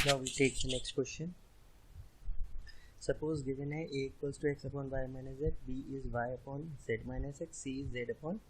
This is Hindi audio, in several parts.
Now we take the next question. Suppose given है a equals to x upon y minus z, b is y upon z minus x, c is z upon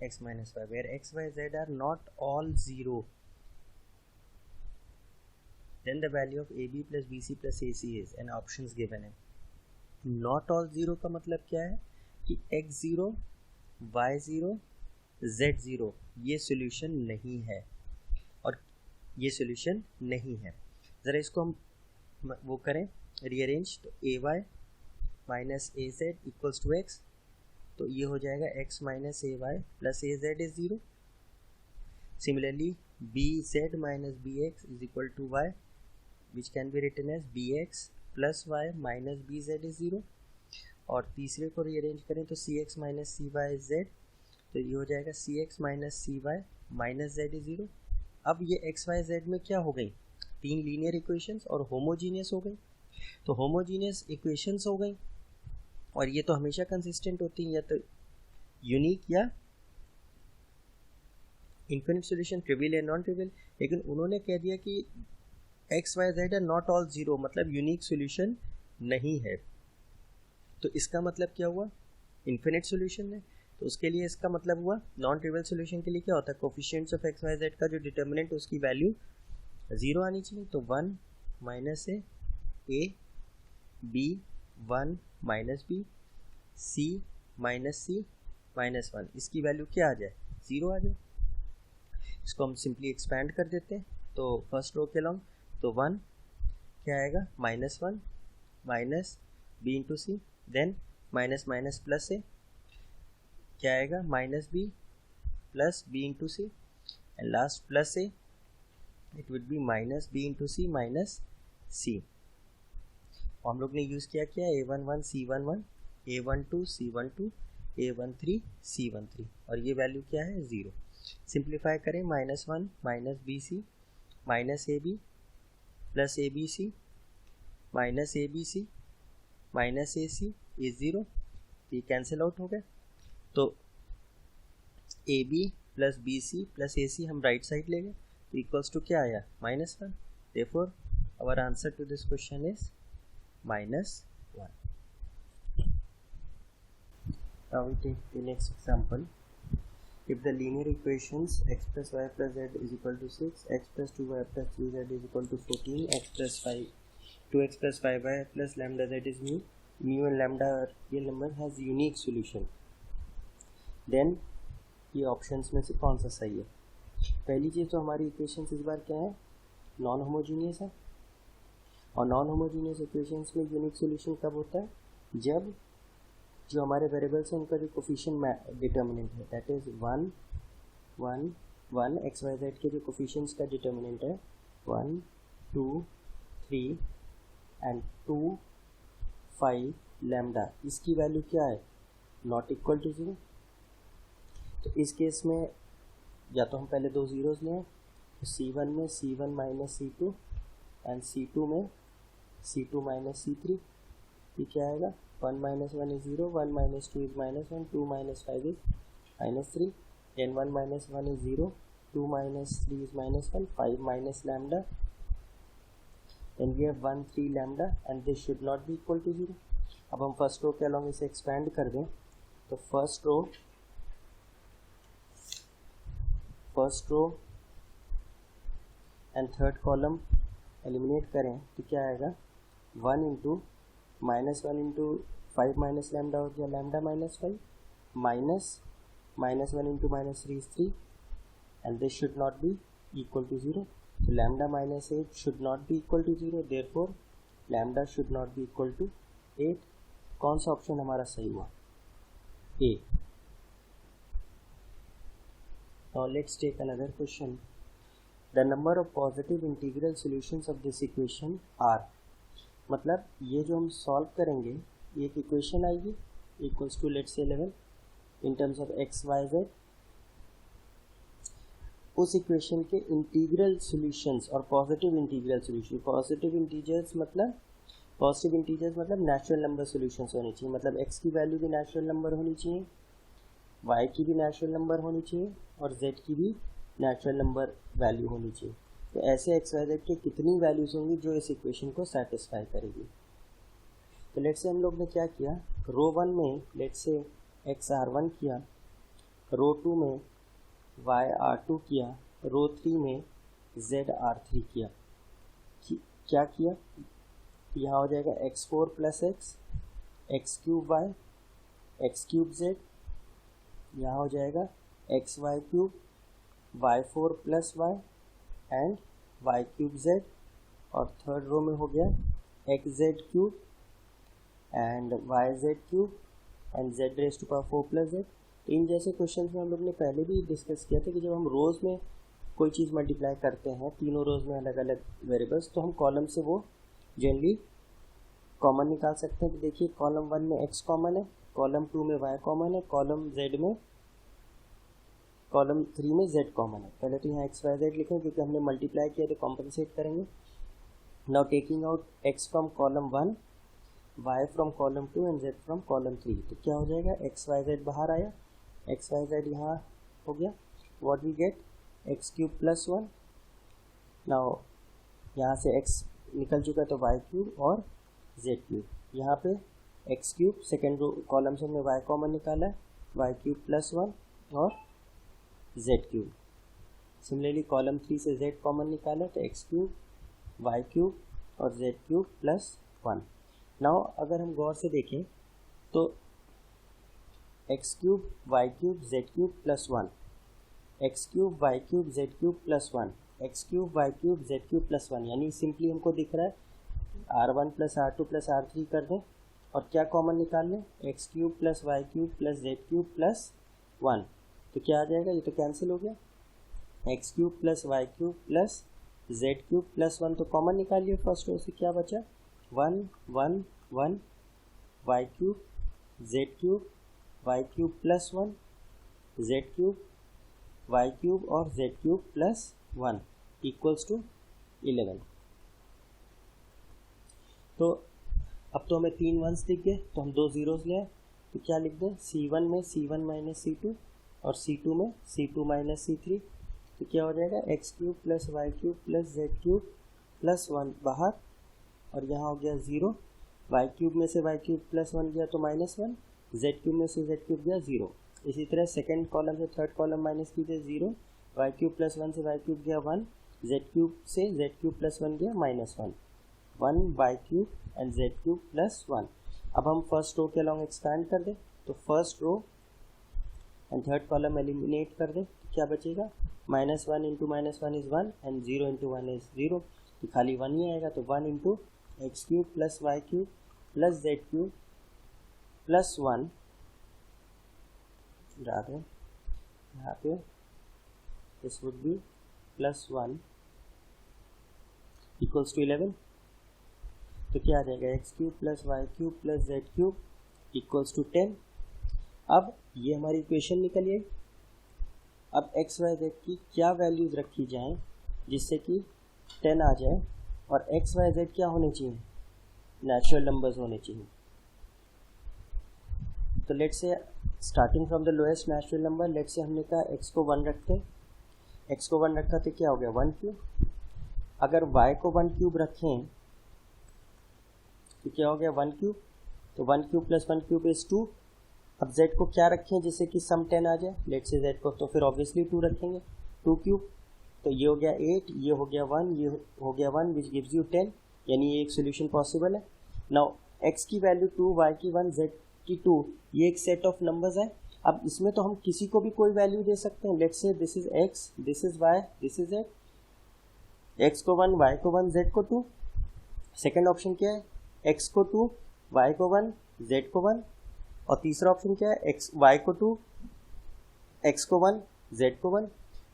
x minus y, where x, y, z are not all 0. Then the value of ab plus bc plus ac is, and options given है. Not all 0 का मतलब क्या है कि x 0, y 0, z 0 ये सोल्यूशन नहीं है और ये सोल्यूशन नहीं है. ज़रा इसको हम वो करें रीअरेंज, तो A Y minus A Z equals to X, तो ये हो जाएगा X minus A Y plus A Z is 0. Similarly B Z minus B X is equal to Y, which can be written as B X plus Y minus B Z is 0. और तीसरे को रीअरेंज करें तो C X minus C Y is Z, तो ये हो जाएगा C X minus C Y minus Z is 0. अब ये एक्स वाई जेड में क्या हो गई, 3 लीनियर इक्वेशंस और होमोजीनियस हो गई. तो होमोजीनियस इक्वेशंस हो गई और ये तो हमेशा कंसिस्टेंट होती हैं, या तो यूनिक या इन्फिनिट सॉल्यूशन, ट्रिवियल या नॉन ट्रिवियल. लेकिन उन्होंने कह दिया कि X Y Z are not all 0, मतलब यूनिक सॉल्यूशन नहीं है. तो इसका मतलब क्या हुआ, इन्फिनिट सॉल्यूशन है. तो उसके लिए इसका मतलब हुआ नॉन ट्रिवियल सॉल्यूशन के लिए क्या होता है, coefficients of X Y Z का जो डिटर्मिनेंट उसकी वैल्यू 0 आनी चाहिए. तो 1 minus A B 1 minus B C minus C minus 1, इसकी वैल्यू क्या आ जाए, 0 आ जाए. इसको हम सिंपली एक्सपैंड कर देते हैं. तो फर्स्ट रो के लॉन्ग, तो 1 क्या आएगा -1 minus B into C, then minus minus plus A क्या आएगा minus B plus B into C, and last plus A, it would be minus B into C minus C. और हम लोग ने यूज़ किया क्या, a11 c11 a12 c12 a13 c13, और ये वैल्यू क्या है 0. सिंप्लीफाई करें, -1 minus B C minus A B plus A B C minus A B C minus A C is 0, ये कैंसिल आउट हो गए. तो A B plus B C plus A C हम राइट साइड ले गए, तो इक्वल्स टू क्या आया -1. Therefore our answer to this question is -1. Now we take the next example. If the linear equations x plus y plus z is equal to 6, x plus 2y plus 3z is equal to 14, x plus 2x plus 5y plus lambda z is mu and lambda real number has unique solution, then ये ऑप्शंस में से कौन सा सही है. पहली चीज़ तो हमारी इक्वेशंस इस बार क्या है, नॉन होमोजीनियस है. और नॉन होमोजीनियस इक्वेशंस में यूनिक सॉल्यूशन कब होता है, जब जो हमारे वेरिएबल्स हैं उनका जो कोफिशिएंट डिटर्मिनेंट है, that is 1 1 1, X Y Z के जो कोफिशिएंट्स का डिटर्मिनेंट है 1 2 3 एंड 2 5 लैम्डा, इसकी वैल्यू क्या है, नॉट इक्वल टू 0. तो इस केस में या तो हम पहले 2 ज़ीरोज़ लें, तो C1 में C1 minus C2 and C2 में C2 माइनस C3, ये क्या आएगा 1 minus 1 is 0, 1 minus 2 is -1, 2 minus 5 is -3, then 1 minus 1 is 0, 2 minus 3 is -1, 5 minus lambda, then we have 1 3 lambda and this should not be equal to 0. अब हम फर्स्ट रो के अलॉन्ग इसे एक्सपैंड कर दें, तो first row and third column eliminate करें तो क्या आएगा 1 इंटू -1 इंटू 5 माइनस लैम्डा हो गया lambda -5, minus 1 into -3 is 3, and this should not be equal to 0. तो lambda -8 should not be equal to 0, therefore lambda should not be equal to 8. कौन सा ऑप्शन हमारा सही हुआ, ए. Now let's take another question. The number of positive integral solutions of this equation are, मतलब ये जो हम सॉल्व करेंगे, एक इक्वेशन आएगी equals to let's say 11 in terms of X Y Z. उस इक्वेशन के इंटीग्रल सॉल्यूशंस और positive integral solution, positive integers मतलब नेचुरल नंबर सॉल्यूशंस होनी चाहिए, मतलब एक्स की वैल्यू भी नेचुरल नंबर होनी चाहिए, y की भी नेचुरल नंबर होनी चाहिए और z की भी नेचुरल नंबर वैल्यू होनी चाहिए. तो ऐसे एक्स वाई जेड की कितनी वैल्यूज होंगी जो इस इक्वेशन को सेटिस्फाई करेगी। तो लेट्स से हम लोग ने क्या किया, रो 1 में लेट्स से एक्स आर 1 किया, रो 2 में वाई आर 2 किया, रो 3 में जेड आर 3 किया। क्या किया, यहाँ हो जाएगा X 4 plus X cube Y, X cube Z, यहाँ हो जाएगा X Y cube, Y 4 plus Y and Y cube Z, और थर्ड रो में हो गया X Z cube and Y Z cube and Z raise to power 4 plus Z. इन जैसे क्वेश्चन में हम लोग ने पहले भी डिस्कस किया था कि जब हम रोज़ में कोई चीज़ मल्टीप्लाई करते हैं, तीनों रोज़ में अलग अलग वेरिएबल्स, तो हम कॉलम से वो जनरली कॉमन निकाल सकते हैं। तो देखिए कॉलम 1 में एक्स कॉमन है, कॉलम 2 में वाई कॉमन है, कॉलम 3 में जेड कॉमन है। पहले तो यहाँ एक्स वाई जेड लिखें क्योंकि हमने मल्टीप्लाई किया तो कॉम्पनसेट करेंगे। Now taking out X from column 1, Y from column 2 and Z from column 3, तो क्या हो जाएगा, एक्स वाई जेड बाहर आया, एक्स वाई जेड यहाँ हो गया, what we get X cube plus 1। Now यहाँ से एक्स निकल चुका है तो वाई क्यूब और जेड क्यूब, यहाँ पे X cube, second row column से हमने वाई कॉमन निकाला है, वाई क्यूब प्लस 1 और जेड क्यूब। सिमिलरली कॉलम 3 से जेड कॉमन निकाला तो एक्स क्यूब, वाई क्यूब और जेड क्यूब प्लस 1। नाउ अगर हम गौर से देखें तो X cube Y cube Z cube plus 1, X cube Y cube Z cube plus 1, X cube Y cube Z cube plus 1, यानी सिंपली हमको दिख रहा है R1 plus R2 plus R3 कर दें और क्या कॉमन निकाल लें, X cube plus Y cube plus Z cube plus 1, तो क्या आ जाएगा, ये तो कैंसिल हो गया, X cube plus Y cube plus Z cube plus 1 तो कॉमन निकाल लिया, फर्स्ट रो से क्या बचा 1 1 1, Y cube Z cube Y cube plus 1, Z cube Y cube और Z cube plus 1 equals to 11। तो अब तो हमें 3 वंस दिख गए, तो हम 2 जीरोस ले आए, तो क्या लिख दें, C1 में C1 माइनस C2 और C2 में C2 माइनस C3, तो क्या हो जाएगा X cube plus Y cube plus Z cube plus 1 बाहर और यहाँ हो गया 0, वाई क्यूब में से वाई क्यूब प्लस 1 गया तो माइनस 1, जेड क्यूब में से जेड क्यूब गया 0। इसी तरह सेकेंड कॉलम से थर्ड कॉलम माइनस कीजिए 0, वाई क्यूब प्लस 1 से वाई क्यूब गया 1, जेड क्यूब से जेड क्यूब प्लस 1 गया minus 1, 1 Y cube and Z cube plus 1। अब हम फर्स्ट रो के अलॉन्ग एक्सपैंड कर दें, तो first row and third column eliminate कर दें, तो क्या बचेगा, -1 into -1 is 1 and 0 into 1 is 0, तो खाली 1 ही आएगा, तो 1 into X cube plus Y cube plus Z cube plus 1, यहाँ पे this would be plus 1 equals to 11, तो क्या आ जाएगा X cube plus Y cube plus Z cube equals to 10। अब ये हमारी इक्वेशन निकली है। अब एक्स वाई जेड की क्या वैल्यूज रखी जाएं जिससे कि 10 आ जाए और एक्स वाई जेड क्या होने चाहिए, नेचुरल नंबर्स होने चाहिए। तो let's say starting from the lowest natural number, let's say हमने कहा एक्स को 1 रखते हैं, एक्स को 1 रखा तो क्या हो गया 1 क्यूब। अगर वाई को 1 क्यूब रखें तो क्या हो गया 1 क्यूब, तो 1 क्यूब प्लस 1 क्यूब इज 2। अब z को क्या रखें जिससे कि सम 10 आ जाए, लेट्स से z को तो फिर ऑब्वियसली 2 रखेंगे, 2 क्यूब, तो ये हो गया 8, ये हो गया 1, ये हो गया 1 विच गिव्स यू 10, यानी ये एक सोल्यूशन पॉसिबल है। नाउ x की वैल्यू 2, y की 1, z की 2, ये एक सेट ऑफ नंबर्स है। अब इसमें तो हम किसी को भी कोई वैल्यू दे सकते हैं, let's say this is x, this is y, this is z, x को 1, y को 1, z को 2। सेकेंड ऑप्शन क्या है, x को 2, y को 1, z को 1, और तीसरा ऑप्शन क्या है, x y को 2, x को 1, z को 1।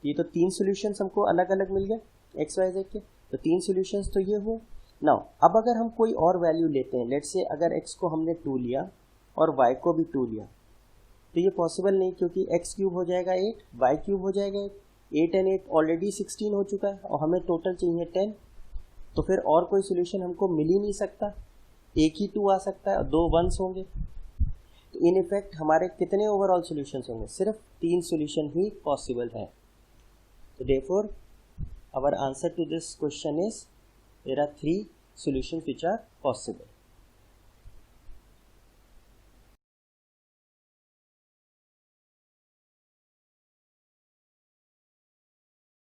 ये तो 3 सॉल्यूशंस हमको अलग अलग मिल गए x y z के, तो 3 सॉल्यूशंस तो ये हुए। नाउ अब अगर हम कोई और वैल्यू लेते हैं, लेट्स से अगर x को हमने 2 लिया और y को भी 2 लिया, तो ये पॉसिबल नहीं, क्योंकि x क्यूब हो जाएगा 8, y क्यूब हो जाएगा 8 एंड 8 ऑलरेडी 16 हो चुका है और हमें टोटल चाहिए 10, तो फिर और कोई सोल्यूशन हमको मिल ही नहीं सकता, एक ही 2 आ सकता है और 2 1s होंगे। तो इन इफेक्ट हमारे कितने ओवरऑल सॉल्यूशंस होंगे, सिर्फ 3 सॉल्यूशन ही पॉसिबल है। तो therefore our answer to this question is there are three solutions which are possible.